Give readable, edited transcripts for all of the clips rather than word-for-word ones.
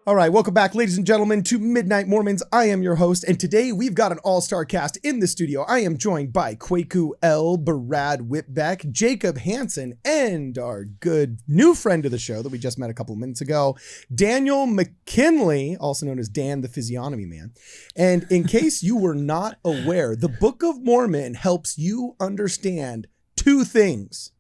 All right, welcome back, ladies and gentlemen, to Midnight Mormons. I am your host, and today we've got an all-star cast in the studio. I am joined by Kwaku L, Brad Whitbeck, Jacob Hansen, and our good new friend of the show that we just met a couple of minutes ago, Daniel McKinley, also known as Dan the Physiognomy Man. And in case you were not aware, the Book of Mormon helps you understand two things: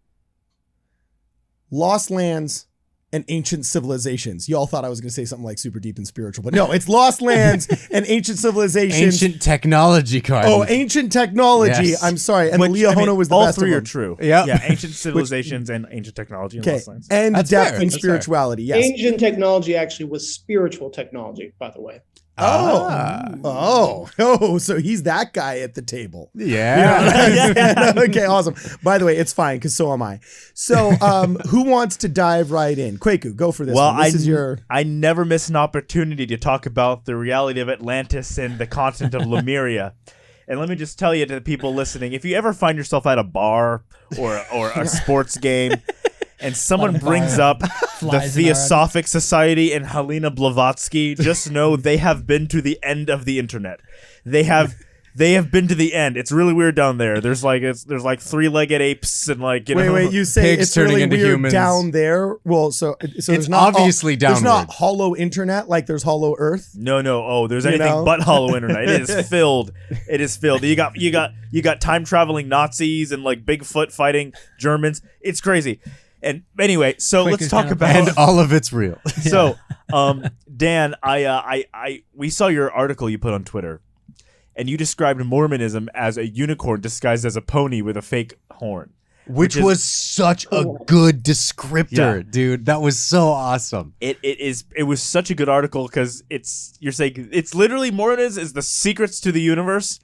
lost lands and ancient civilizations. Y'all thought I was going to say something like super deep and spiritual, but no, it's lost lands and ancient civilizations. Ancient technology, Cardi. Oh, ancient technology. Yes. I'm sorry. And Leahona was the all best three of are them. true. Yep. Yeah, ancient civilizations and ancient technology and Okay. lost lands. And That's depth fair. and That's spirituality. Yes. Ancient technology actually was spiritual technology, by the way. Oh, so he's that guy at the table. Yeah. Okay, awesome. By the way, it's fine because so am I. So, who wants to dive right in? Kwaku, go for this. Well, one. This is your. I never miss an opportunity to talk about the reality of Atlantis and the continent of Lemuria. And let me just tell you to the people listening, if you ever find yourself at a bar or a sports game and someone brings up the Theosophic Society and Helena Blavatsky, just know they have been to the end of the internet. They have been to the end. It's really weird down there. There's like three-legged apes and like Wait, you say pigs it's turning really into weird humans. down there? Well, so there's not obviously There's not downward. hollow internet like there's hollow Earth. No. Oh, there's anything know? but hollow internet. It is filled. It is filled. You got time traveling Nazis and like Bigfoot fighting Germans. It's crazy. And anyway, so let's talk about And all of it's real. So, Dan, we saw your article you put on Twitter, and you described Mormonism as a unicorn disguised as a pony with a fake horn. Which was such a good descriptor, dude. That was so awesome. It was such a good article because you're saying it's literally Mormonism is the secrets to the universe,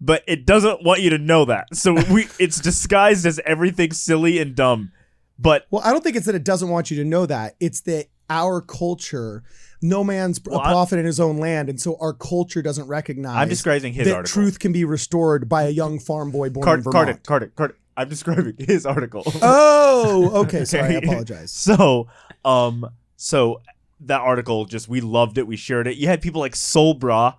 but it doesn't want you to know that. So it's disguised as everything silly and dumb. But Well, I don't think it's that it doesn't want you to know that. It's that our culture, no man's a prophet in his own land, and so our culture doesn't recognize. I'm describing his that article. truth can be restored by a young farm boy born in Vermont. Card. I'm describing his article. Oh, okay. Sorry, I apologize. So that article, we loved it. We shared it. You had people like Soul Bra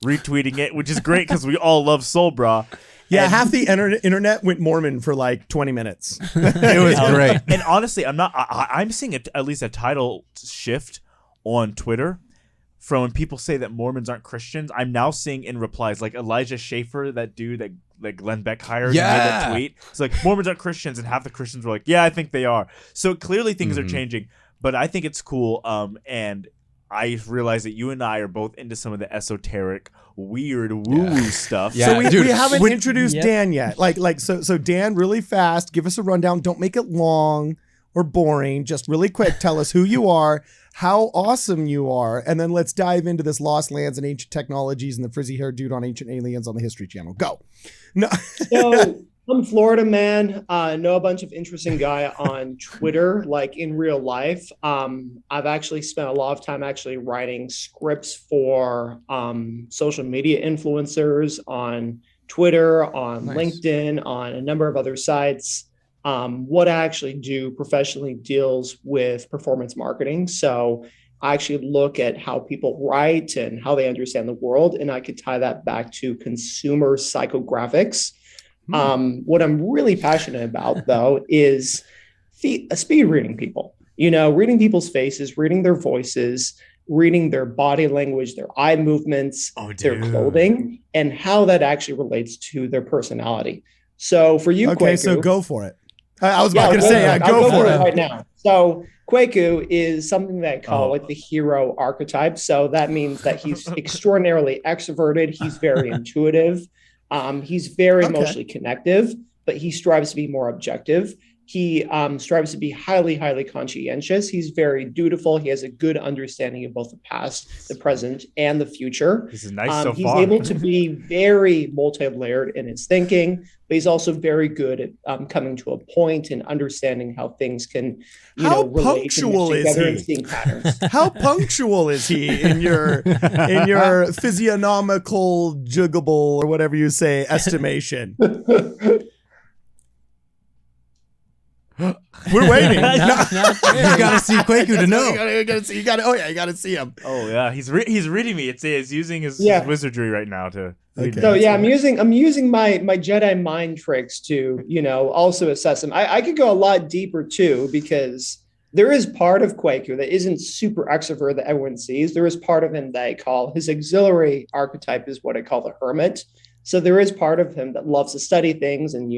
retweeting it, which is great because we all love Soul Bra. Yeah, half the internet went Mormon for like 20 minutes. It was great. And honestly, I'm seeing at least a title shift on Twitter from when people say that Mormons aren't Christians. I'm now seeing in replies like Elijah Schaefer, that dude that like Glenn Beck hired, made that tweet. It's like Mormons aren't Christians, and half the Christians were like, yeah, I think they are. So clearly things are changing, but I think it's cool. And I realize that you and I are both into some of the esoteric, weird woo-woo stuff. So we haven't when- introduced Dan yet. So Dan, really fast, give us a rundown. Don't make it long or boring. Just really quick, tell us who you are, how awesome you are, and then let's dive into this lost lands and ancient technologies and the frizzy-haired dude on Ancient Aliens on the History Channel. Go. No. So I'm Florida man. Know a bunch of interesting guy on Twitter, like in real life. I've actually spent a lot of time actually writing scripts for social media influencers on Twitter, on LinkedIn, on a number of other sites. What I actually do professionally deals with performance marketing. So I actually look at how people write and how they understand the world, and I could tie that back to consumer psychographics. What I'm really passionate about, though, is speed reading people. Reading people's faces, reading their voices, reading their body language, their eye movements, their clothing, and how that actually relates to their personality. So for you, Okay, Kwaku, so go for it. I was about to say, go for it right now. So Kwaku is something that I call like the hero archetype. So that means that he's extraordinarily extroverted. He's very intuitive. He's very emotionally connective, but he strives to be more objective. He strives to be highly, highly conscientious. He's very dutiful. He has a good understanding of both the past, the present, and the future. This is nice so he's far. able to be very multi-layered in his thinking, but he's also very good at coming to a point and understanding how things can, How relate and punctual mix is together he? and seeing patterns. How punctual is he in your physiognomical juggable or whatever you say estimation? We're waiting. You gotta see Kwaku to know. You gotta see him. Oh yeah, he's reading me. He's using his wizardry right now to. Okay. So yeah, I'm using my Jedi mind tricks to also assess him. I could go a lot deeper too, because there is part of Kwaku that isn't super extrovert that everyone sees. There is part of him that I call his auxiliary archetype, is what I call the hermit. So there is part of him that loves to study things and,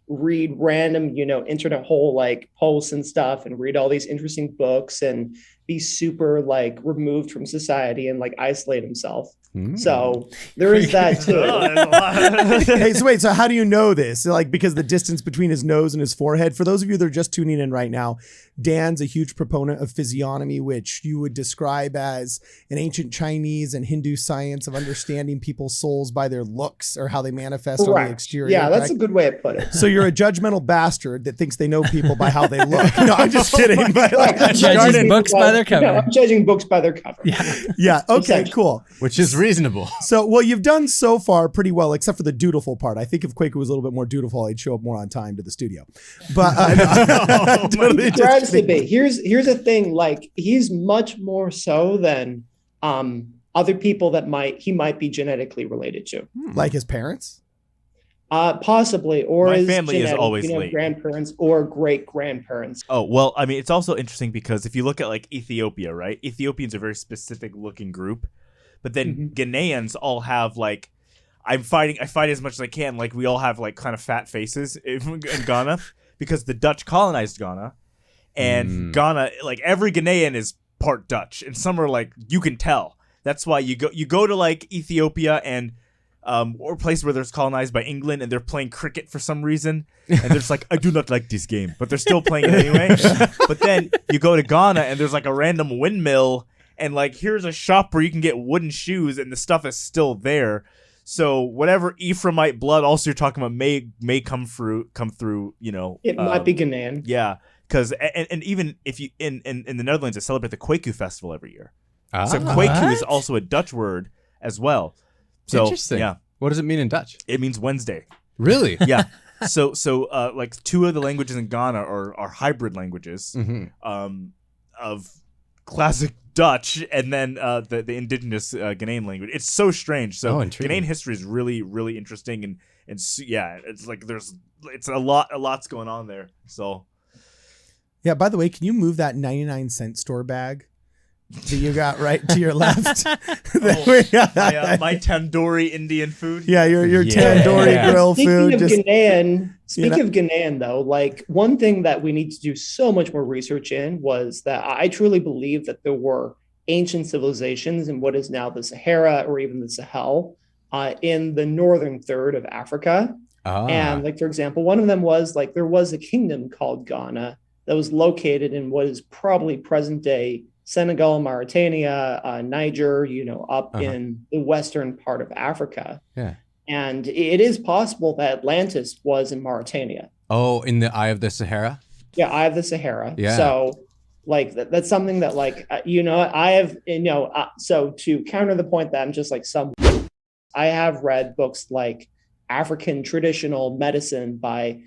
read random, internet hole like posts and stuff, and read all these interesting books and be super removed from society and isolate himself. So there is that too. Hey, so wait, so how do you know this? Because the distance between his nose and his forehead. For those of you that are just tuning in right now, Dan's a huge proponent of physiognomy, which you would describe as an ancient Chinese and Hindu science of understanding people's souls by their looks or how they manifest on the exterior. Yeah, that's a good way of putting it. So you're a judgmental bastard that thinks they know people by how they look. No, I'm just kidding. But judging books by their cover. No, I'm judging books by their cover. Yeah. Okay, cool. Which is reasonable. So, well, you've done so far pretty well, except for the dutiful part. I think if Kwaku was a little bit more dutiful, I'd show up more on time to the studio. But He tries to be. Here's a thing. He's much more so than other people that he might be genetically related to. Like his parents? Possibly, or My his family is genetic, always late. grandparents or great grandparents. Oh, well, I mean, it's also interesting because if you look at Ethiopia, right? Ethiopians are a very specific looking group, but then Ghanaians all have I fight as much as I can. We all have kind of fat faces in Ghana because the Dutch colonized Ghana, and Ghana, every Ghanaian is part Dutch, and some are you can tell. That's why you go to Ethiopia and or places where there's colonized by England, and they're playing cricket for some reason, and they're just I do not like this game, but they're still playing it anyway. But then you go to Ghana, and there's a random windmill, and here's a shop where you can get wooden shoes, and the stuff is still there. So whatever Ephraimite blood, also you're talking about, may come through. It might be Ghanaian. Yeah, because and even if you in the Netherlands, they celebrate the Kwaku festival every year. So Kwaku is also a Dutch word as well. So, interesting. Yeah. What does it mean in Dutch? It means Wednesday. Really? Yeah. So two of the languages in Ghana are hybrid languages of classic Dutch and then the indigenous Ghanaian language. It's so strange. So Ghanaian history is really, really interesting, and yeah, it's a lot's going on there. So yeah. By the way, can you move that 99-cent store bag that you got right to your left? My tandoori Indian food. Yeah, your tandoori grill food. Speaking of Ghanaian, though, one thing that we need to do so much more research in was that I truly believe that there were ancient civilizations in what is now the Sahara or even the Sahel in the northern third of Africa. And for example, one of them was there was a kingdom called Ghana that was located in what is probably present day Senegal, Mauritania, Niger, up in the western part of Africa. Yeah. And it is possible that Atlantis was in Mauritania. Oh, in the Eye of the Sahara? Yeah, Eye of the Sahara. Yeah. So that's something that I have, so to counter the point that I'm just I have read books like African Traditional Medicine by,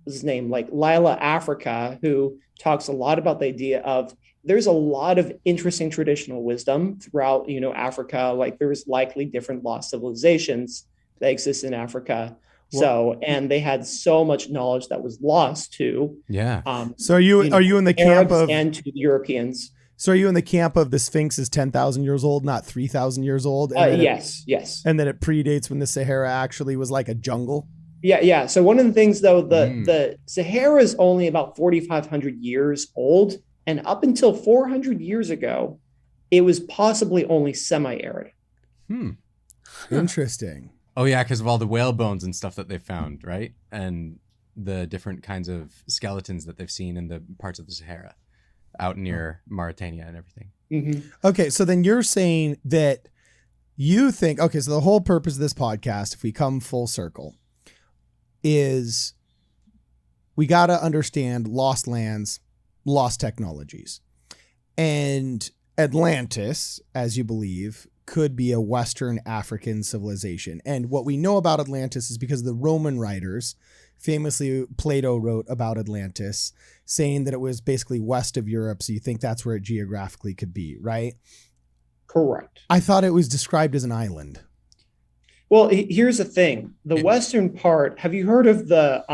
his name, Lila Africa, who talks a lot about the idea of there's a lot of interesting traditional wisdom throughout, Africa. There's likely different lost civilizations that exist in Africa. And they had so much knowledge that was lost to. Yeah. So are you in the camp of and to the Europeans? So are you in the camp of the Sphinx is 10,000 years old, not 3,000 years old? Yes. And that it predates when the Sahara actually was like a jungle. Yeah. So one of the things, though, the Sahara is only about 4,500 years old. And up until 400 years ago, it was possibly only semi-arid. Interesting. Oh, yeah, because of all the whale bones and stuff that they found, right? And the different kinds of skeletons that they've seen in the parts of the Sahara out near Mauritania and everything. Mm-hmm. Okay, so then you're saying that you think, okay, so the whole purpose of this podcast, if we come full circle, is we got to understand lost lands, lost technologies. And Atlantis, as you believe, could be a Western African civilization. And what we know about Atlantis is because the Roman writers, famously Plato wrote about Atlantis, saying that it was basically west of Europe. So you think that's where it geographically could be, right? Correct. I thought it was described as an island. Well, here's the thing. The western part, have you heard of the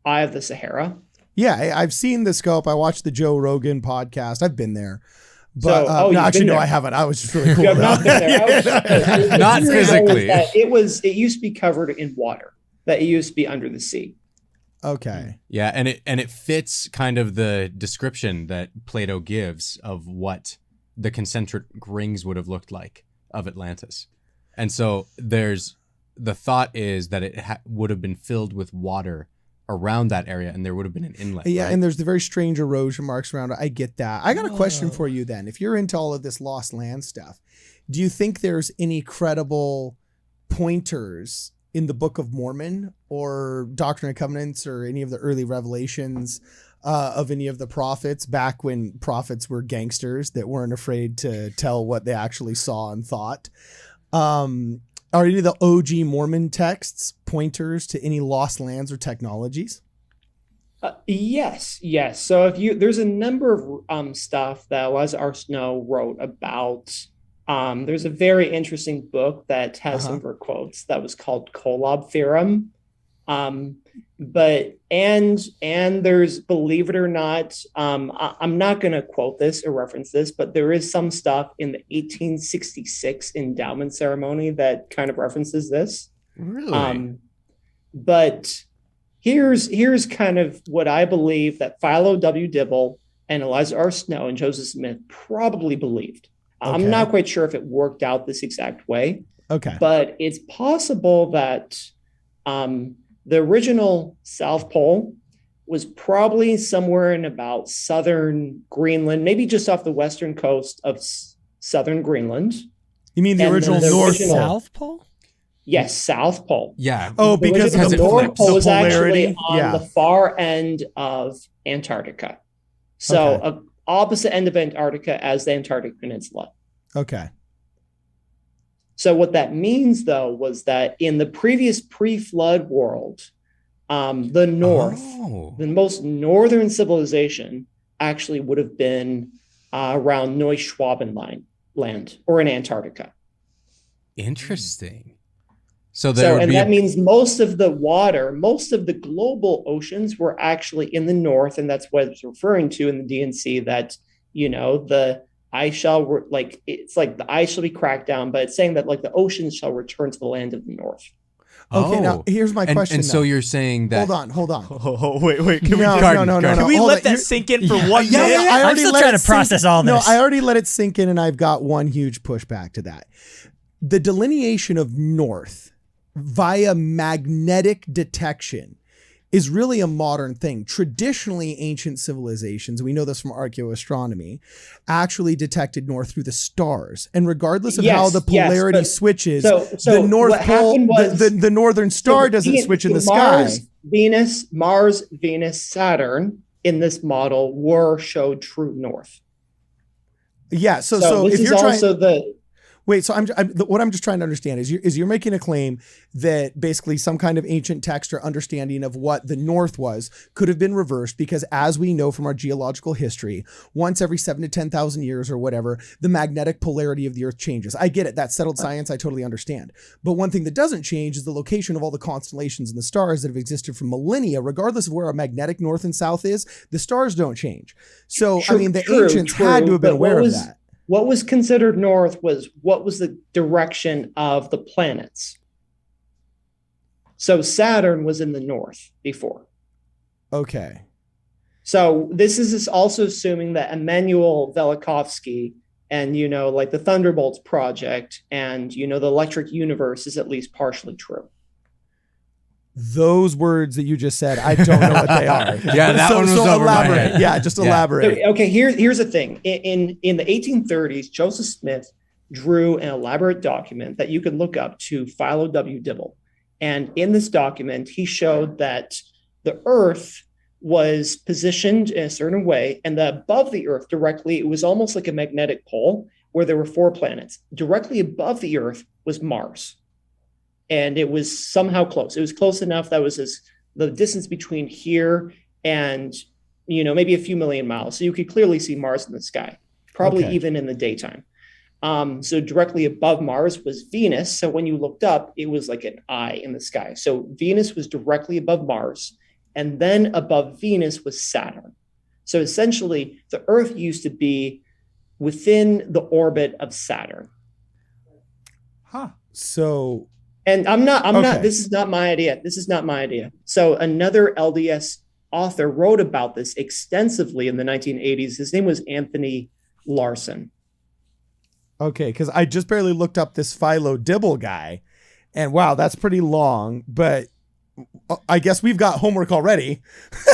Eye of the Sahara? Yeah, I've seen the scope. I watched the Joe Rogan podcast. I've been there. But no, actually, no, I haven't. I was just really cool. You have not been there. Not physically. It used to be covered in water. That it used to be under the sea. Okay. Yeah, and it fits kind of the description that Plato gives of what the concentric rings would have looked like of Atlantis. And so the thought is that it would have been filled with water around that area, and there would have been an inlet. Yeah, right? and there's the very strange erosion marks around it. I get that. I got a question for you then. If you're into all of this lost land stuff, do you think there's any credible pointers in the Book of Mormon or Doctrine and Covenants or any of the early revelations of any of the prophets back when prophets were gangsters that weren't afraid to tell what they actually saw and thought? Are any of the OG Mormon texts pointers to any lost lands or technologies? Yes. So there's a number of stuff that Eliza R. Snow wrote about. There's a very interesting book that has some of her quotes that was called Kolob Theorem. But there's, believe it or not, I'm not going to quote this or reference this, but there is some stuff in the 1866 endowment ceremony that kind of references this. Really? But here's kind of what I believe that Philo W. Dibble and Eliza R. Snow and Joseph Smith probably believed. Okay. I'm not quite sure if it worked out this exact way. Okay. But it's possible that the original South Pole was probably somewhere in about southern Greenland, maybe just off the western coast of southern Greenland. You mean the And original then the North original- Pole? South Pole? Yes, South Pole. Yeah. Oh, The because original of the North flips. Pole the is actually polarity? on Yeah. the far end of Antarctica. So Okay. opposite end of Antarctica as the Antarctic Peninsula. Okay. So what that means, though, was that in the previous pre-flood world, the North, the most northern civilization, actually would have been around Neuschwabenland land or in Antarctica. Interesting. So that means most of the water, most of the global oceans were actually in the north, and that's what it's referring to in the DNC. That the ice shall it's like the ice shall be cracked down, but it's saying that like the oceans shall return to the land of the north. Okay, now here's my question. And so you're saying that... Hold on. Oh, wait. Can No. Can we Hold let on. that sink in for 1 minute? I I'm already still let trying it to process all this. No, I already let it sink in, and I've got one huge pushback to that. The delineation of north via magnetic detection is really a modern thing. Traditionally, ancient civilizations, we know this from archaeoastronomy, actually detected north through the stars. And regardless of how the polarity switches, the North Pole, the northern star doesn't switch in the sky. Mars, Venus, Saturn in this model showed true north. Yeah, so this if is you're trying also Wait, so what I'm just trying to understand is you're making a claim that basically some kind of ancient text or understanding of what the North was could have been reversed because, as we know from our geological history, once every 7 to 10,000 years or whatever, the magnetic polarity of the Earth changes. I get it. That's settled science. I totally understand. But one thing that doesn't change is the location of all the constellations and the stars that have existed for millennia, regardless of where our magnetic north and south is. The stars don't change. So, the ancients had to have been aware of that. What was considered north was what was the direction of the planets. So Saturn was in the north before. Okay. So this is also assuming that Immanuel Velikovsky and, like the Thunderbolts project and, the electric universe is at least partially true. Those words that you just said, I don't know what they are. Yeah, that one was over my elaborate. head. Yeah, just elaborate. Okay, here's the thing. In the 1830s, Joseph Smith drew an elaborate document that you could look up to Philo W. Dibble. And in this document, he showed that the Earth was positioned in a certain way, and that above the Earth directly, it was almost like a magnetic pole. where there were 4 planets. Directly above the Earth was Mars. And it was somehow close. It was close enough that was the distance between here and, maybe a few million miles. So you could clearly see Mars in the sky, probably even in the daytime. So directly above Mars was Venus. So when you looked up, it was like an eye in the sky. So Venus was directly above Mars. And then above Venus was Saturn. So essentially, the Earth used to be within the orbit of Saturn. Huh. So... And this is not my idea. So another LDS author wrote about this extensively in the 1980s. His name was Anthony Larson. Okay, because I just barely looked up this Philo Dibble guy, and wow, that's pretty long, but I guess we've got homework already.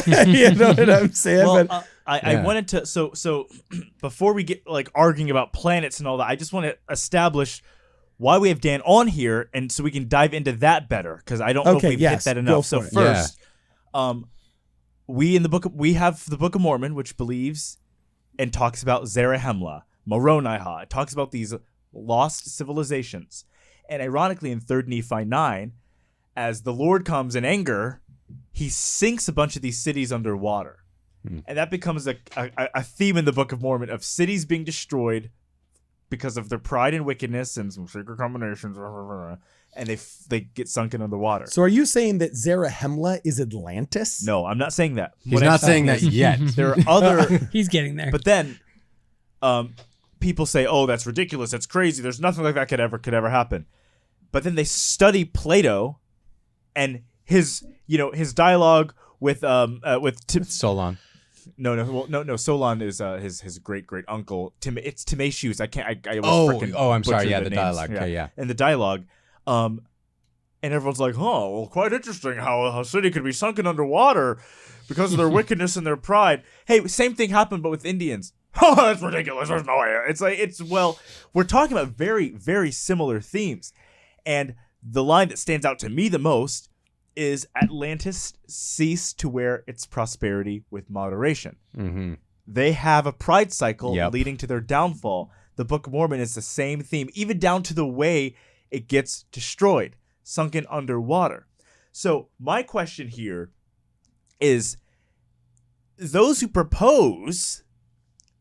You know what I'm saying? Well, I wanted to, so before we get like arguing about planets and all that, I just want to establish why we have Dan on here, and so we can dive into that better, because I don't know if we've hit that enough. So first, we have the Book of Mormon, which believes and talks about Zarahemla, Moroni. It talks about these lost civilizations. And ironically, in 3 Nephi 9, as the Lord comes in anger, he sinks a bunch of these cities underwater. And that becomes a theme in the Book of Mormon of cities being destroyed because of their pride and wickedness and some secret combinations, and they get sunken underwater. So are you saying that Zarahemla is Atlantis? No, I'm not saying that. He's not saying that yet. There are other... He's getting there. But then people say, oh, that's ridiculous. That's crazy. There's nothing like that could ever happen. But then they study Plato and his dialogue with Solon. No. Solon is his great uncle. It's Timasius. I'm sorry. Yeah, the dialogue. Okay, yeah. And the dialogue, and everyone's like, "Oh, well, quite interesting how a city could be sunken underwater because of their wickedness and their pride." Hey, same thing happened, but with Indians. Oh, that's ridiculous. There's no way. We're talking about very, very similar themes, and the line that stands out to me the most is Atlantis ceased to wear its prosperity with moderation. Mm-hmm. They have a pride cycle leading to their downfall. The Book of Mormon is the same theme, even down to the way it gets destroyed, sunken underwater. So my question here is, those who propose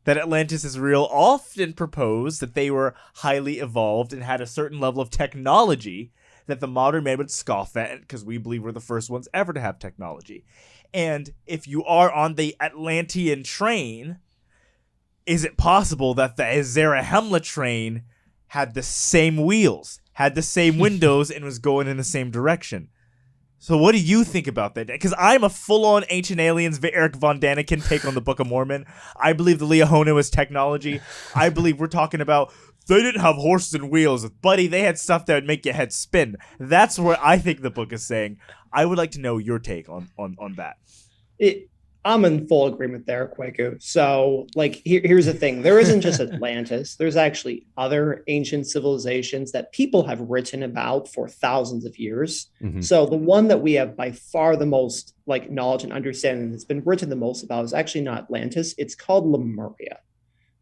that Atlantis is real often propose that they were highly evolved and had a certain level of technology that the modern man would scoff at, because we believe we're the first ones ever to have technology. And if you are on the Atlantean train, is it possible that the Zarahemla train had the same wheels, had the same windows, and was going in the same direction? So what do you think about that? Because I'm a full-on Ancient Aliens, Eric Von Daniken take on the Book of Mormon. I believe the Liahona was technology. I believe we're talking about they didn't have horses and wheels. Buddy, they had stuff that would make your head spin. That's what I think the book is saying. I would like to know your take on that. I'm in full agreement there, Kwaku. So, here's the thing. There isn't just Atlantis. There's actually other ancient civilizations that people have written about for thousands of years. Mm-hmm. So the one that we have by far the most knowledge and understanding that's been written the most about is actually not Atlantis. It's called Lemuria.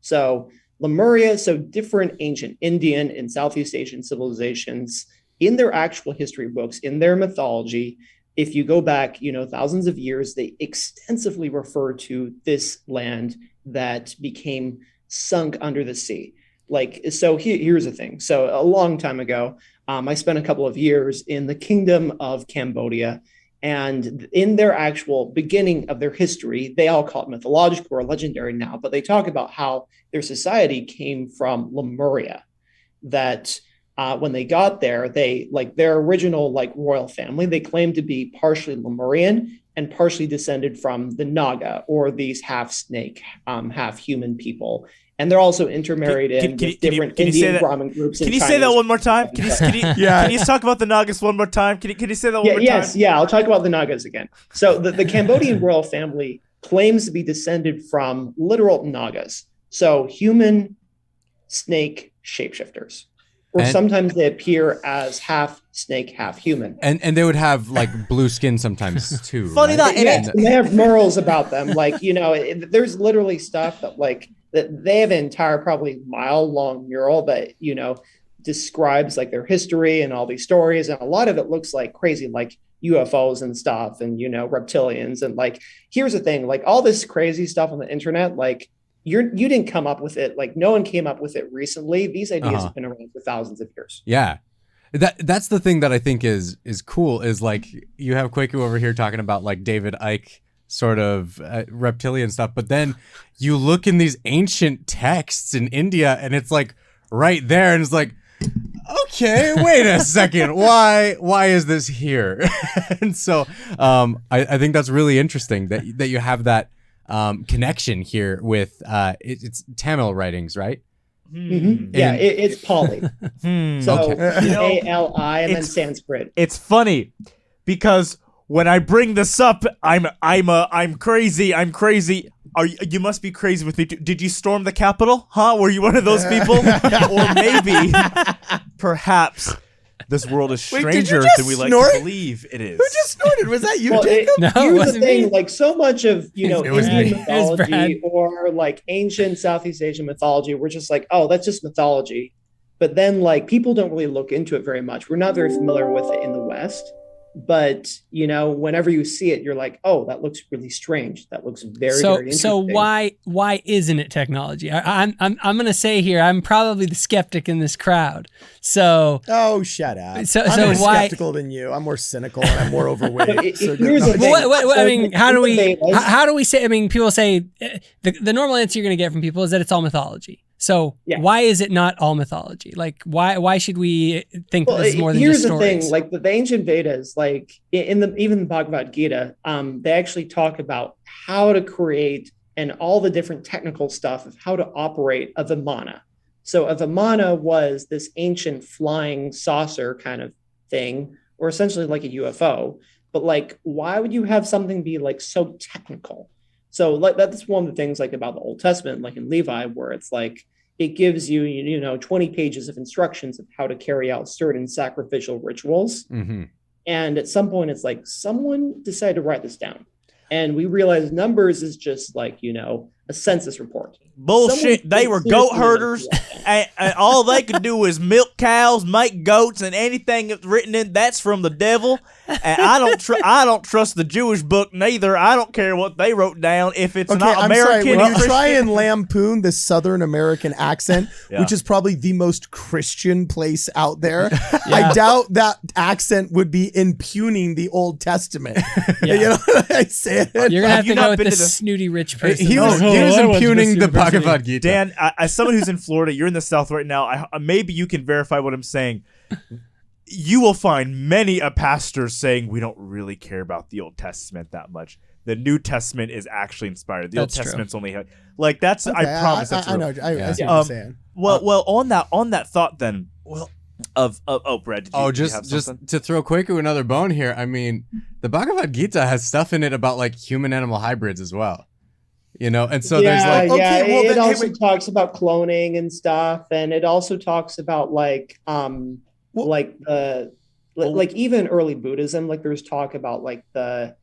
So Lemuria, so different ancient Indian and Southeast Asian civilizations in their actual history books, in their mythology, if you go back, thousands of years, they extensively refer to this land that became sunk under the sea. Here's the thing. So a long time ago, I spent a couple of years in the kingdom of Cambodia, and in their actual beginning of their history, they all call it mythological or legendary now, but they talk about how their society came from Lemuria, that when they got there, they their original royal family, they claimed to be partially Lemurian and partially descended from the Naga, or these half snake, half human people. And they're also intermarried in different Indian Brahmin groups. Can you say that one more time? Can you talk about the Nagas one more time? Can you say that one more time? Yes, I'll talk about the Nagas again. So the Cambodian royal family claims to be descended from literal Nagas. So human snake shapeshifters. Or sometimes they appear as half snake, half human. And they would have blue skin sometimes too. Funny right? And they have morals about them. There's literally stuff that that they have an entire probably mile-long mural that, describes like their history and all these stories. And a lot of it looks like crazy, like UFOs and stuff and, reptilians. And like, here's the thing, like all this crazy stuff on the internet, like you didn't come up with it. Like no one came up with it recently. These ideas have been around for thousands of years. Yeah. That's the thing that I think is cool is like you have Kwaku over here talking about like David Icke sort of reptilian stuff, but then you look in these ancient texts in India and it's like right there and it's like, okay, wait a second, why is this here? And so I think that's really interesting that you have that connection here with it's Tamil writings, right? Mm-hmm. Yeah, it's Pali. So A-L-I and then Sanskrit. It's funny because when I bring this up, I'm crazy. You must be crazy with me. Did you storm the Capitol? Huh? Were you one of those people? Or maybe, perhaps, this world is stranger than we like to believe it is. Who just snorted? Was that you, well, Jacob? No, it here's the wasn't thing, me. like so much of, Indian mythology Brad. or like ancient Southeast Asian mythology, we're just like, oh, that's just mythology. But then like people don't really look into it very much. We're not very familiar with it in the West. But whenever you see it, you're like, oh, that looks really strange. That looks very interesting. So why isn't it technology? I'm gonna say here, I'm probably the skeptic in this crowd. So Oh, shut up. So I'm more why- skeptical than you. I'm more cynical and I'm more overweight. So Here's the no, thing. what, I mean, how do Vedas- we say? I mean, people say the normal answer you're gonna get from people is that it's all mythology. So Yeah. why is it not all mythology? Like why should we think that this is more than here's just the stories? thing, like the ancient Vedas, like even the Bhagavad Gita, they actually talk about how to create and all the different technical stuff of how to operate a Vimana. So a Vimana was this ancient flying saucer kind of thing, or essentially like a UFO. But like, why would you have something be like so technical? So like that's one of the things like about the Old Testament, like in Levi, where it's like it gives you 20 pages of instructions of how to carry out certain sacrificial rituals. Mm-hmm. And at some point, it's like someone decided to write this down, and we realized numbers is just like a census report. Bullshit. Someone They were seriously goat herders, and all they could do is milk cows, make goats, and anything that's written in that's from the devil. And I don't trust the Jewish book neither. I don't care what they wrote down if it's not I'm American. sorry. When you Christian. try and lampoon the Southern American accent, Yeah. which is probably the most Christian place out there, I doubt that accent would be impugning the Old Testament. Yeah. You know what I said? You're gonna have you to not go with been the to the- snooty rich person. He was Oh, I went to impugning the university. Bhagavad Gita. Dan, as someone who's in Florida, you're in the South right now. Maybe you can verify what I'm saying. You will find many a pastor saying we don't really care about the Old Testament that much. The New Testament is actually inspired. The That's Old true. Testment's only like that's. Okay, I promise that's I real. know. I see what Um, you're saying. Well, on that thought then. Well, Brad. Did you, did you have just something? to throw Kwaku another bone here. I mean, the Bhagavad Gita has stuff in it about like human-animal hybrids as well. And so there's like, okay, well, it then, hey, also wait. talks about cloning and stuff, and it also talks about like like even early Buddhism, like there's talk about like the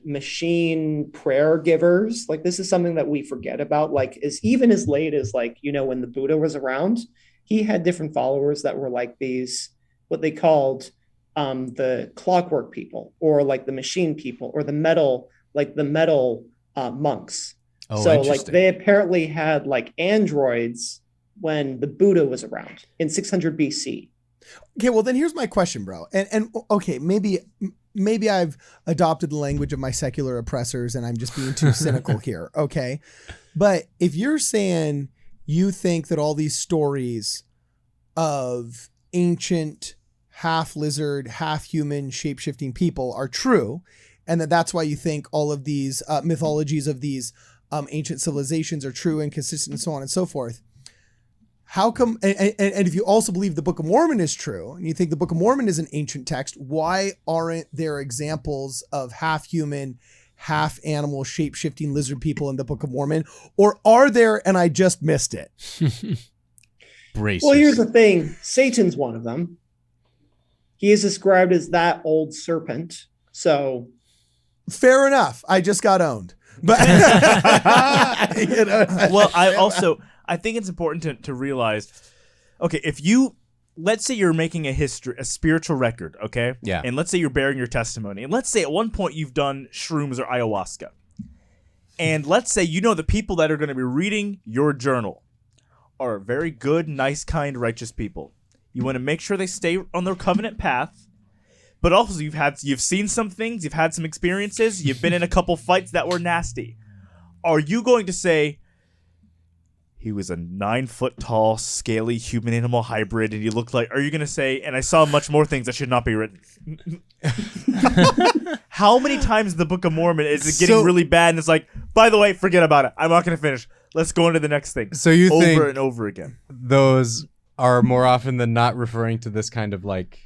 machine prayer givers. Like this is something that we forget about. Like is even as late as like when the Buddha was around, he had different followers that were like these what they called the clockwork people, or like the machine people, or the metal monks. oh, So like interesting. they apparently had like androids when the Buddha was around in 600 BC. Okay, well then here's my question, bro. And okay, maybe I've adopted the language of my secular oppressors and I'm just being too cynical here. Okay. But if you're saying you think that all these stories of ancient half lizard, half human shape-shifting people are true, and that's why you think all of these mythologies of these ancient civilizations are true and consistent and so on and so forth, how come, and if you also believe the Book of Mormon is true, and you think the Book of Mormon is an ancient text, why aren't there examples of half human, half animal, shape-shifting lizard people in the Book of Mormon? Or are there and I just missed it? Brace Well, here's yourself. the thing. Satan's one of them. He is described as that old serpent. So Fair enough. I just got owned. But Well, I think it's important to realize, okay, if you, let's say you're making a spiritual record, okay? Yeah. And let's say you're bearing your testimony. And let's say at one point you've done shrooms or ayahuasca. And let's say the people that are going to be reading your journal are very good, nice, kind, righteous people. You want to make sure they stay on their covenant path. But also you've seen some things, you've had some experiences, you've been in a couple fights that were nasty. Are you going to say he was a 9-foot-tall, scaly human-animal hybrid, and he looked like... Are you going to say, and I saw much more things that should not be written? How many times in the Book of Mormon is it getting really bad, and it's like, by the way, forget about it. I'm not going to finish. Let's go into the next thing. So you think... Over and over again. Those are more often than not referring to this kind of like...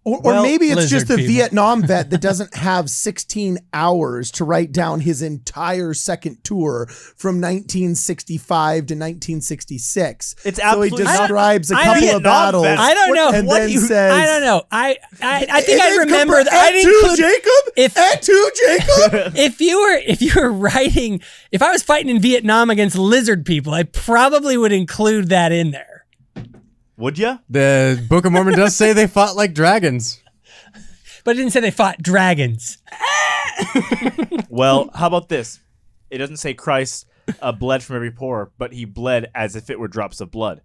Or maybe it's just the people. Vietnam vet that doesn't have 16 hours to write down his entire second tour from 1965 to 1966. It's absolutely so he describes a couple of Vietnam battles. vets. I don't know. And then says, I don't know. I think I remember that. I Jacob. If you were writing, if I was fighting in Vietnam against lizard people, I probably would include that in there. Would you? The Book of Mormon does say they fought like dragons. But it didn't say they fought dragons. Well, how about this? It doesn't say Christ bled from every pore, but he bled as if it were drops of blood.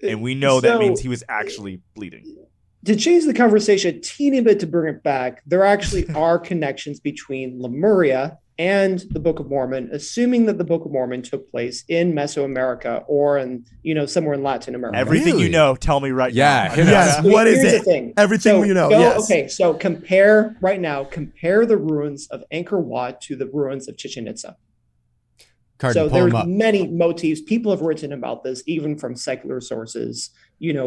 And we know that means he was actually bleeding. To change the conversation a teeny bit, to bring it back, there actually are connections between Lemuria and the Book of Mormon, assuming that the Book of Mormon took place in Mesoamerica or in, somewhere in Latin America. Everything you know, tell me right now. Yes. What is Here's it? the thing. Everything we know. Yes. Okay, so compare the ruins of Angkor Wat to the ruins of Chichen Itza. So there's many motifs. People have written about this, even from secular sources,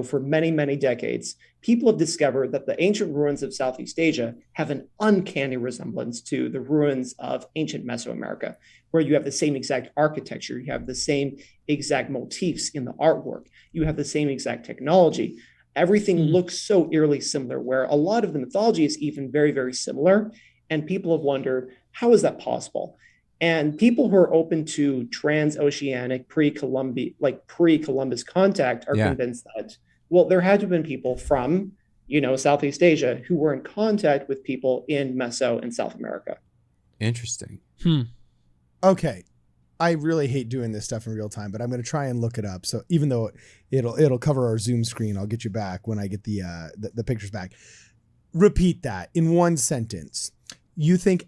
for many, many decades. People have discovered that the ancient ruins of Southeast Asia have an uncanny resemblance to the ruins of ancient Mesoamerica, where you have the same exact architecture, you have the same exact motifs in the artwork, you have the same exact technology. Everything looks so eerily similar, where a lot of the mythology is even very, very similar. And people have wondered, how is that possible? And people who are open to trans-oceanic pre-Columbus contact are convinced that, well, there had to have been people from, Southeast Asia who were in contact with people in Meso and South America. Interesting. Okay. I really hate doing this stuff in real time, but I'm going to try and look it up. So even though it'll cover our Zoom screen, I'll get you back when I get the pictures back. Repeat that in one sentence. You think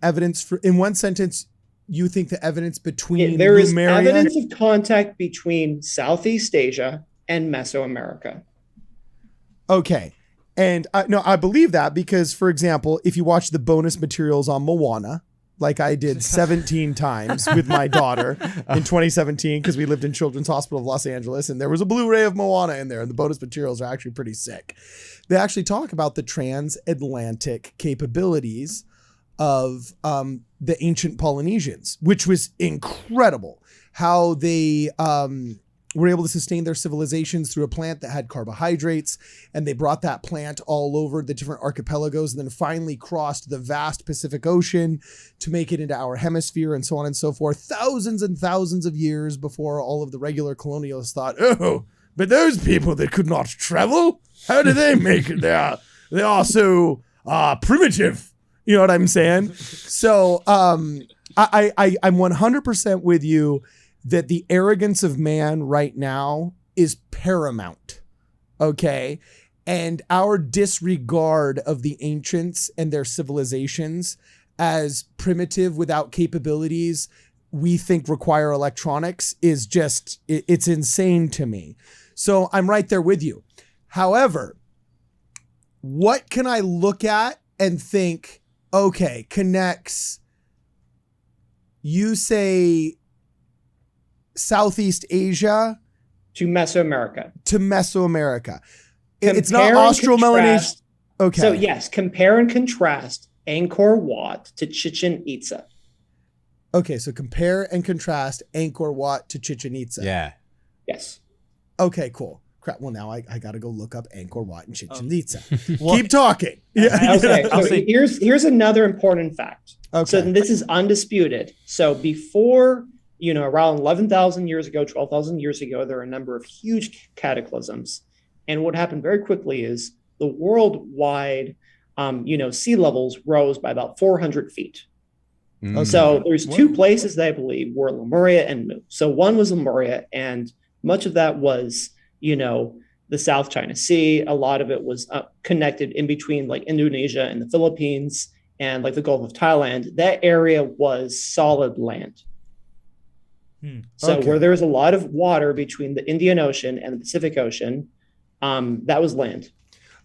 you think the evidence between there is Lemuria... evidence of contact between Southeast Asia and Mesoamerica. Okay. And I believe that because, for example, if you watch the bonus materials on Moana, like I did 17 times with my daughter in 2017, because we lived in Children's Hospital of Los Angeles, and there was a Blu-ray of Moana in there, and the bonus materials are actually pretty sick. They actually talk about the transatlantic capabilities of the ancient Polynesians, which was incredible. How they were able to sustain their civilizations through a plant that had carbohydrates, and they brought that plant all over the different archipelagos and then finally crossed the vast Pacific Ocean to make it into our hemisphere and so on and so forth, thousands and thousands of years before all of the regular colonialists thought, oh, but those people that could not travel, how do they make it there? They are so primitive. You know what I'm saying? So I'm 100% with you that the arrogance of man right now is paramount. Okay. And our disregard of the ancients and their civilizations as primitive without capabilities we think require electronics is just, it's insane to me. So I'm right there with you. However, what can I look at and think, okay, connects, you say Southeast Asia to Mesoamerica. It's not Austro-Melanesian. Okay. So yes, compare and contrast Angkor Wat to Chichen Itza. Okay, so compare and contrast Angkor Wat to Chichen Itza. Yeah. Yes. Okay, cool. Crap. Well, now I got to go look up Angkor Wat and Chichen Itza. Well, Keep talking. Yeah. Okay, I'll so say- here's another important fact. Okay. So this is undisputed. So before, around 11,000 years ago, 12,000 years ago, there were a number of huge cataclysms. And what happened very quickly is the worldwide, sea levels rose by about 400 feet. So there's two places that I believe were Lemuria and Mu. So one was Lemuria, and much of that was, the South China Sea. A lot of it was connected in between like Indonesia and the Philippines and like the Gulf of Thailand. That area was solid land. So Okay. where there was a lot of water between the Indian Ocean and the Pacific Ocean, that was land.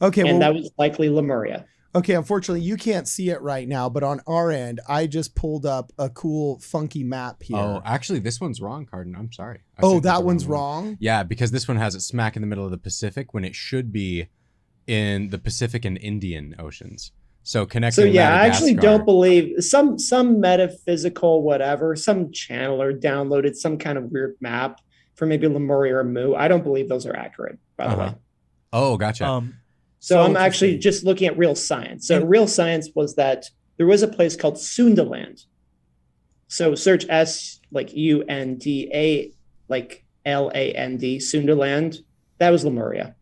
Okay. And Well, that was likely Lemuria. okay. Unfortunately, you can't see it right now, but on our end, I just pulled up a cool, funky map here. Oh, actually, this one's wrong, Cardin. I'm sorry. I Oh, sent you that the one's one. wrong. Yeah, because this one has it smack in the middle of the Pacific when it should be in the Pacific and Indian Oceans. So connecting. So yeah, I actually Madagascar- don't believe some metaphysical whatever, some channeler downloaded some kind of weird map for maybe Lemuria or Mu. I don't believe those are accurate, by the way. Oh, gotcha. So I'm actually just looking at real science. So real science was that there was a place called Sundaland. So search S like UNDA like LAND, Sundaland. That was Lemuria.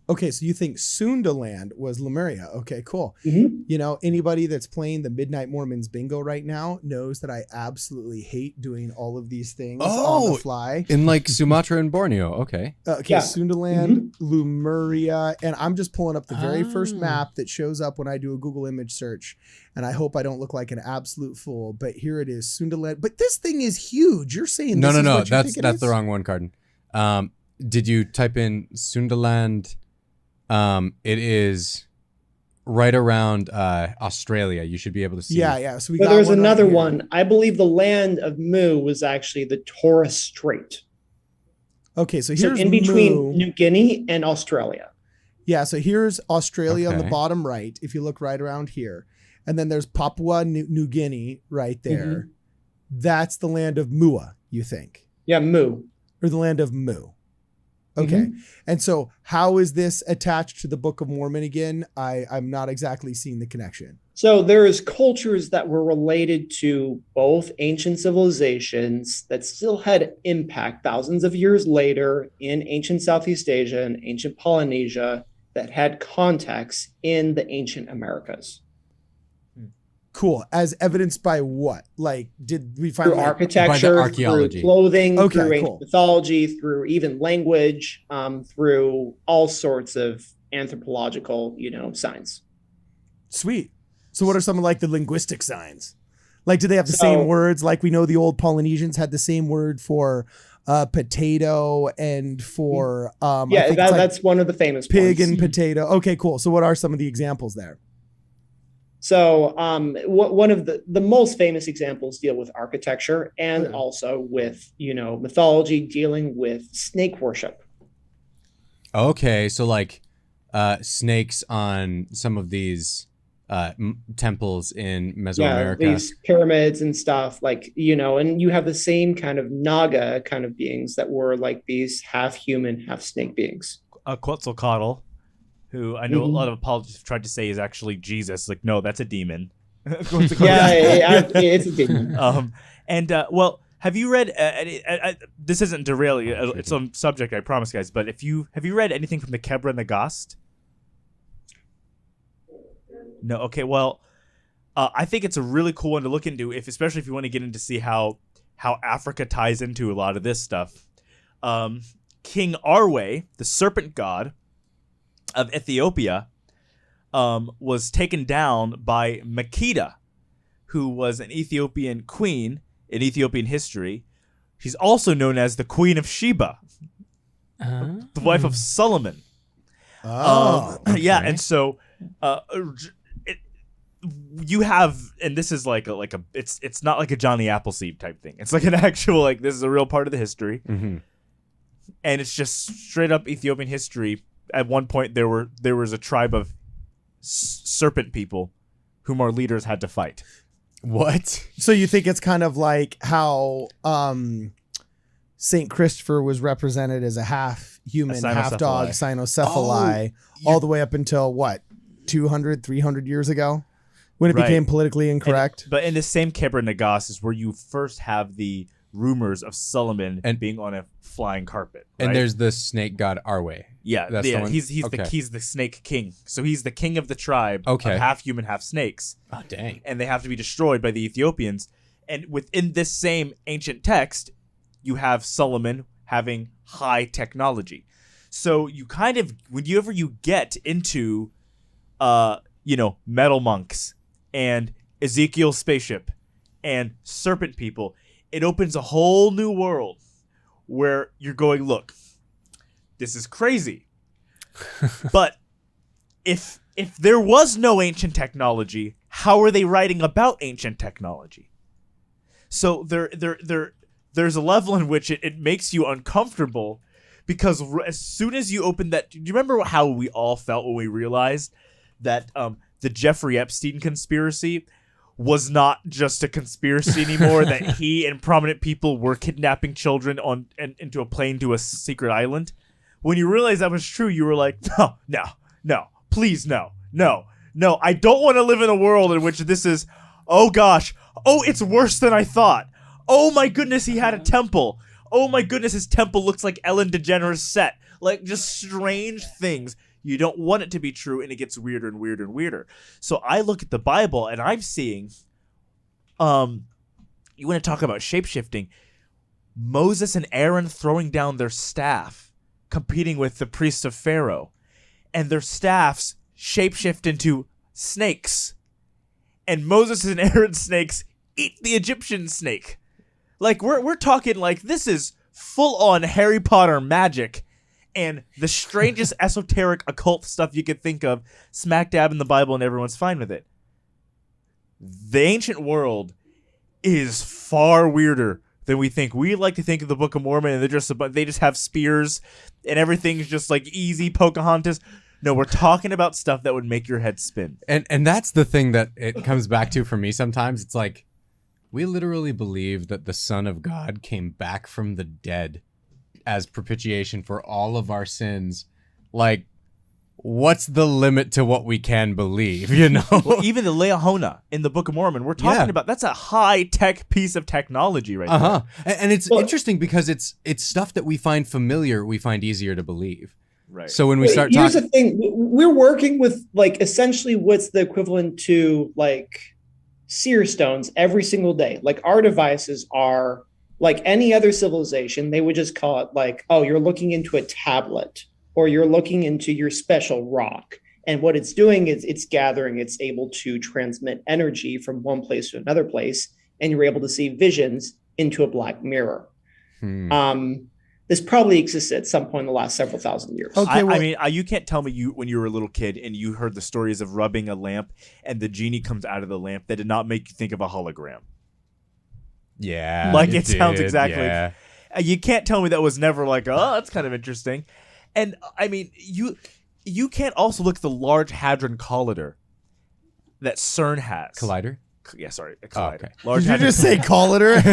Okay, so you think Sundaland was Lemuria. Okay, cool. Mhm. Anybody that's playing the Midnight Mormons bingo right now knows that I absolutely hate doing all of these things on Oh, the fly. in like Sumatra and Borneo. Okay. Okay, Yeah. Sundaland, Lemuria, and I'm just pulling up the very first Ah. map that shows up when I do a Google image search, and I hope I don't look like an absolute fool, but here it is, Sundaland. But this thing is huge. You're saying No, this no, is no. what you That's think it is? the wrong one, Cardin. Did you type in Sundaland? It is right around Australia. You should be able to see. Yeah. So we But got there's one right another here. one. I believe the land of Mu was actually the Torres Strait. Okay, so So here's in between Mu. New Guinea and Australia. Yeah, so here's Australia on the Okay. bottom right, if you look right around here. And then there's Papua New Guinea right there. That's the land of Mua, you think? Yeah, Mu. Or the land of Mu. Okay. And so how is this attached to the Book of Mormon again? I'm not exactly seeing the connection. So there is cultures that were related to both ancient civilizations that still had impact thousands of years later in ancient Southeast Asia and ancient Polynesia that had contacts in the ancient Americas. Cool. As evidenced by what? Like, did we find Through like, architecture, through archaeology. clothing, Okay, through ancient cool. mythology, through even language, through all sorts of anthropological, signs. Sweet. So what are some of like the linguistic signs? Like, do they have the So- same words? Like we know the old Polynesians had the same word for potato and for I Yeah, think it's like that's one of the famous pig ones. and potato. Okay, cool. So what are some of the examples there? So one of the most famous examples deal with architecture and Okay. also with, mythology dealing with snake worship. Okay, so like snakes on some of these temples in Mesoamerica. Yeah, these pyramids and stuff like, and you have the same kind of Naga kind of beings that were like these half human, half snake beings. Quetzalcoatl, who I know a lot of apologists have tried to say is actually Jesus. Like, no, that's a demon. Quetzalcoatl. It's a demon. Well, have you read? This isn't derail you. It's some subject, I promise, guys. But have you read anything from the Kebra and the Ghost? No. Okay. Well, I think it's a really cool one to look into, especially if you want to get into see how Africa ties into a lot of this stuff. King Arwe, the serpent god of Ethiopia, was taken down by Makeda, who was an Ethiopian queen in Ethiopian history. She's also known as the Queen of Sheba, the wife of Solomon. Yeah, and so you have, and this is like a it's not like a Johnny Appleseed type thing. It's like an actual, like, this is a real part of the history, and it's just straight up Ethiopian history. At one point, there was a tribe of serpent people whom our leaders had to fight. What? So you think it's kind of like how Saint Christopher was represented as a half human, half dog, cynocephaly, all the way up until what, 200, 300 years ago, when it became politically incorrect. But in the same Kebra Nagas is where you first have the rumors of Solomon and being on a flying carpet. Right? And there's the snake god Arwe. Yeah, That's the one? he's the snake king. So he's the king of the tribe of half human, half snakes. Oh, dang. And they have to be destroyed by the Ethiopians. And within this same ancient text, you have Solomon having high technology. So you kind of, whenever you get into, metal monks and Ezekiel's spaceship and serpent people, it opens a whole new world where you're going, look, this is crazy. But if there was no ancient technology, how are they writing about ancient technology? So there's a level in which it makes you uncomfortable, because as soon as you open that, do you remember how we all felt when we realized that the Jeffrey Epstein conspiracy was not just a conspiracy anymore, that he and prominent people were kidnapping children into a plane to a secret island? When you realized that was true, you were like, no, please, no. I don't want to live in a world in which this is, oh gosh, oh, it's worse than I thought. Oh my goodness, he had a temple. Oh my goodness, his temple looks like Ellen DeGeneres' set. Like, just strange things. You don't want it to be true, and it gets weirder and weirder and weirder. So I look at the Bible, and I'm seeing, you want to talk about shapeshifting, Moses and Aaron throwing down their staff, competing with the priests of Pharaoh, and their staffs shapeshift into snakes. And Moses and Aaron's snakes eat the Egyptian snake. Like, we're talking like this is full-on Harry Potter magic and the strangest esoteric occult stuff you could think of, smack dab in the Bible, and everyone's fine with it. The ancient world is far weirder than we think. We like to think of the Book of Mormon, and they just have spears, and everything's just like easy Pocahontas. No, we're talking about stuff that would make your head spin. And that's the thing that it comes back to for me sometimes. It's like, we literally believe that the Son of God came back from the dead as propitiation for all of our sins. Like, what's the limit to what we can believe, you know? Well, even the Leahona in the Book of Mormon, we're talking about, that's a high-tech piece of technology right there. And it's interesting because it's stuff that we find familiar, we find easier to believe. Right. So when we start here's talking... the thing, we're working with, like, essentially what's the equivalent to, like, seer stones every single day. Like, our devices are like any other civilization. They would just call it like, oh, you're looking into a tablet, or you're looking into your special rock. And what it's doing is it's able to transmit energy from one place to another place, and you're able to see visions into a black mirror. This probably existed at some point in the last several thousand years. Okay, I mean, you can't tell me when you were a little kid and you heard the stories of rubbing a lamp and the genie comes out of the lamp that did not make you think of a hologram. Yeah. Like, it sounds exactly. Yeah. You can't tell me that was never like, oh, that's kind of interesting. And I mean, you can't also look at the Large Hadron Collider that CERN has. Collider? Yeah, sorry, a collider. Okay. Large Did you Hadron just say Collider?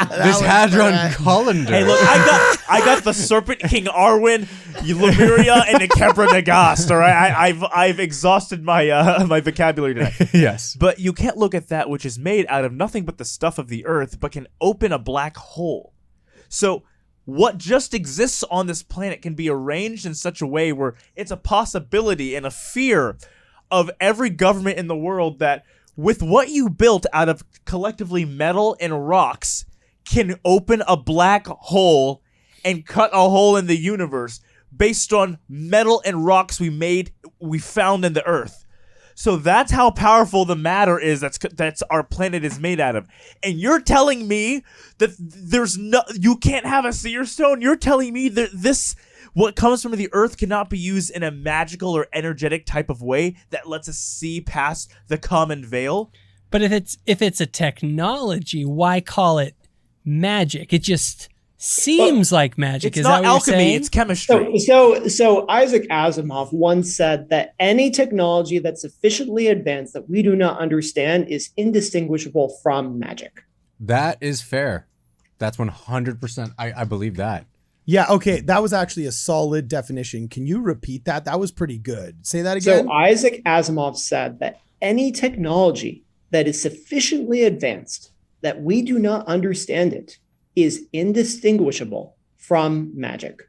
This Hadron Colander. Hey, look, I got the Serpent King Arwen, Lemuria, and the Kebra Nagast. All right, I've exhausted my my vocabulary today. Yes, but you can't look at that which is made out of nothing but the stuff of the earth, but can open a black hole. So what just exists on this planet can be arranged in such a way where it's a possibility and a fear of every government in the world that, with what you built out of collectively metal and rocks, can open a black hole and cut a hole in the universe based on metal and rocks we found in the earth. So that's how powerful the matter is that's our planet is made out of. And you're telling me that you can't have a seer stone? You're telling me that what comes from the earth cannot be used in a magical or energetic type of way that lets us see past the common veil? But if it's a technology, why call it magic? It just seems like magic. Is that what alchemy, you're saying? it's chemistry. So Isaac Asimov once said that any technology that's sufficiently advanced that we do not understand is indistinguishable from magic. that is fair. That's 100%. I believe that. Yeah, okay, that was actually a solid definition. Can you repeat that? That was pretty good. Say that again. So Isaac Asimov said that any technology that is sufficiently advanced that we do not understand it is indistinguishable from magic.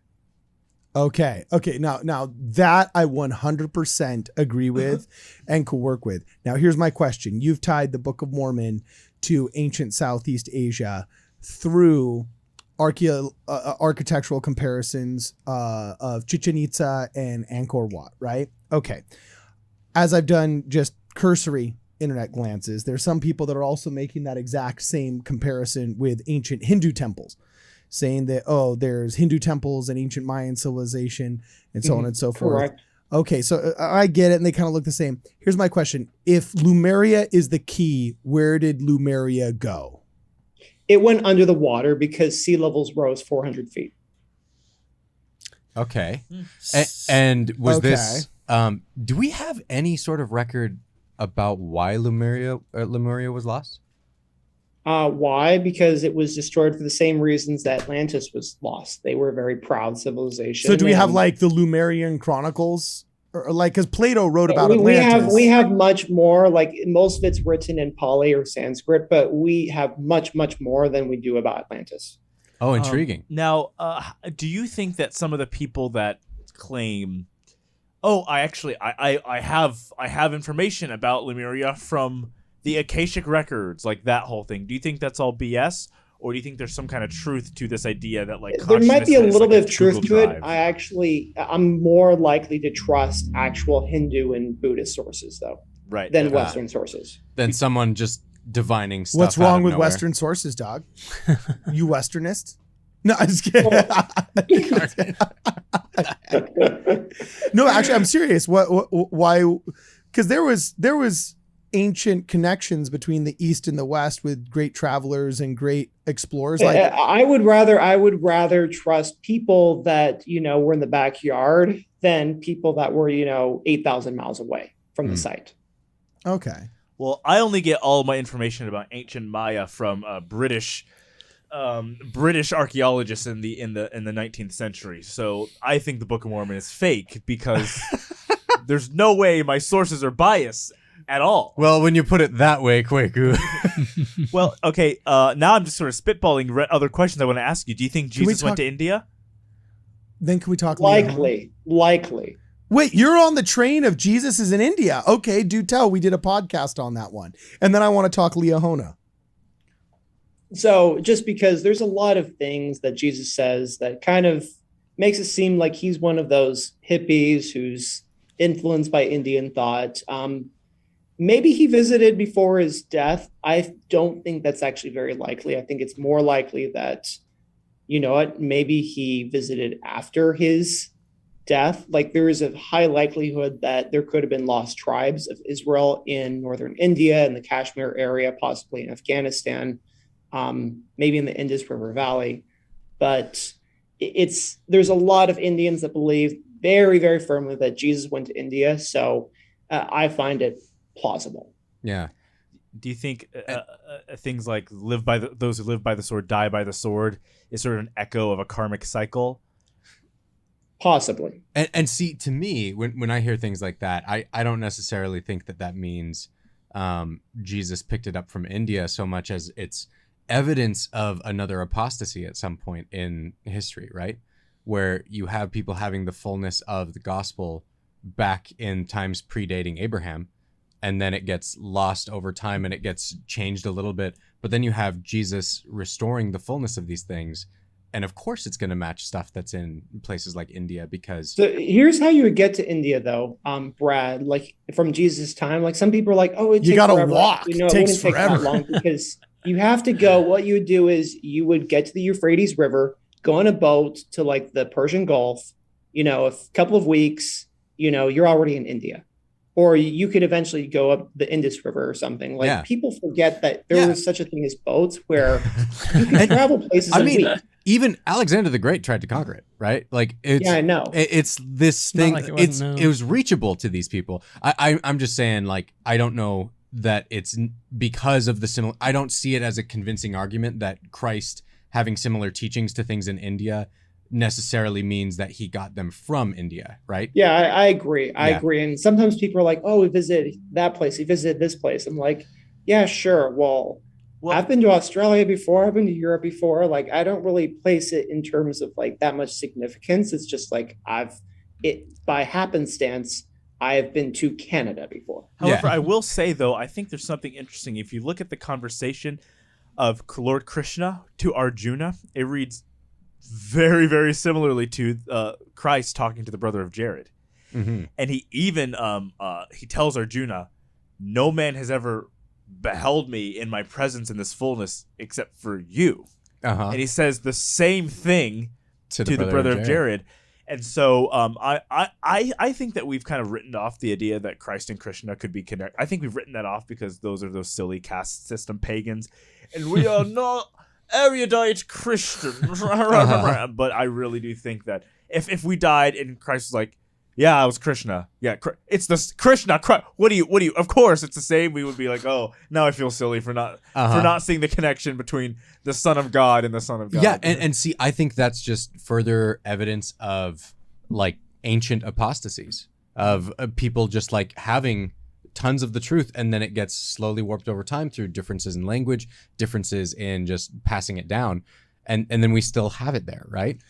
Okay. Now that I 100% agree with and could work with. Now here's my question. You've tied the Book of Mormon to ancient Southeast Asia through architectural comparisons of Chichen Itza and Angkor Wat, right? Okay. As I've done just cursory internet glances, there's some people that are also making that exact same comparison with ancient Hindu temples, saying that, oh, there's Hindu temples and ancient Mayan civilization and so on and so forth. Correct. Okay, so I get it, and they kind of look the same. Here's my question. If Lemuria is the key, where did Lemuria go? It went under the water because sea levels rose 400 feet. Okay. And was this, do we have any sort of record about why Lemuria was lost? Why? Because it was destroyed for the same reasons that Atlantis was lost. They were a very proud civilization. So do we have like the Lemurian Chronicles? Or like, because Plato wrote about Atlantis. We have much more, like most of it's written in Pali or Sanskrit, but we have much, much more than we do about Atlantis. Oh, intriguing. Now, do you think that some of the people that claim, oh, I have information about Lemuria from the Akashic records, like that whole thing, do you think that's all BS? Or do you think there's some kind of truth to this idea that like there might be a little like bit of truth Google to Drive? it? I'm more likely to trust actual Hindu and Buddhist sources though, right, than Western sources. Than someone just divining stuff. What's wrong out of with nowhere. Western sources, dog? You Westernist? No, I'm just kidding. No, actually, I'm serious. Why? Because there was ancient connections between the East and the West with great travelers and great explorers. Like I would rather trust people that were in the backyard than people that were 8,000 miles away from the site. Okay. Well, I only get all of my information about ancient Maya from British archaeologists in the 19th century. So I think the Book of Mormon is fake because there's no way my sources are biased at all. Well, when you put it that way, Kwaku. Well, okay. Now I'm just sort of spitballing other questions I want to ask you. Do you think Jesus went to India? Then can we talk? Likely. Wait, you're on the train of Jesus is in India. Okay, do tell. We did a podcast on that one. And then I want to talk Liahona. So just because there's a lot of things that Jesus says that kind of makes it seem like he's one of those hippies who's influenced by Indian thought. Maybe he visited before his death. I don't think that's actually very likely. I think it's more likely that, maybe he visited after his death. Like there is a high likelihood that there could have been lost tribes of Israel in northern India and the Kashmir area, possibly in Afghanistan, maybe in the Indus River Valley. But there's a lot of Indians that believe very, very firmly that Jesus went to India. So I find it plausible. Yeah. Do you think things like those who live by the sword die by the sword is sort of an echo of a karmic cycle? Possibly. And see, to me, when I hear things like that, I don't necessarily think that means Jesus picked it up from India so much as it's evidence of another apostasy at some point in history, right? Where you have people having the fullness of the gospel back in times predating Abraham, and then it gets lost over time and it gets changed a little bit. But then you have Jesus restoring the fullness of these things. And of course it's going to match stuff that's in places like India because... So here's how you would get to India though, Brad, like from Jesus' time, like some people are like, oh, you got to walk. It takes wouldn't take forever. that long because you have to go. What you would do is you would get to the Euphrates River, go on a boat to like the Persian Gulf, a couple of weeks, you're already in India. Or you could eventually go up the Indus River or something. Like people forget that there was such a thing as boats where you can travel places in weeks. Even Alexander the Great tried to conquer it, right? Like it's I know. It's this thing. Like it was reachable to these people. I'm just saying, like, I don't know that it's because of the similar. I don't see it as a convincing argument that Christ having similar teachings to things in India necessarily means that he got them from India, right? Yeah, I agree. I Yeah. agree. And sometimes people are like, oh, we visited that place. He visited this place. I'm like, yeah, sure. Well, I've been to Australia before. I've been to Europe before. Like, I don't really place it in terms of like that much significance. It's just like by happenstance, I have been to Canada before. However, Yeah. I will say, though, I think there's something interesting. If you look at the conversation of Lord Krishna to Arjuna, it reads very, very similarly to Christ talking to the brother of Jared. Mm-hmm. And he even he tells Arjuna, no man has ever beheld me in my presence in this fullness except for you. Uh-huh. And he says the same thing to the brother of Jared. And so I think that we've kind of written off the idea that Christ and Krishna could be connected. I think we've written that off because those are those silly caste system pagans. And we are not erudite Christians. But I really do think that if we died and Christ was like, yeah, I was Krishna. Yeah, it's the Krishna. What do you? Of course, it's the same. We would be like, oh, now I feel silly for not seeing the connection between the Son of God and the Son of God. Yeah, and see, I think that's just further evidence of like ancient apostasies of people just like having tons of the truth, and then it gets slowly warped over time through differences in language, differences in just passing it down, and then we still have it there, right?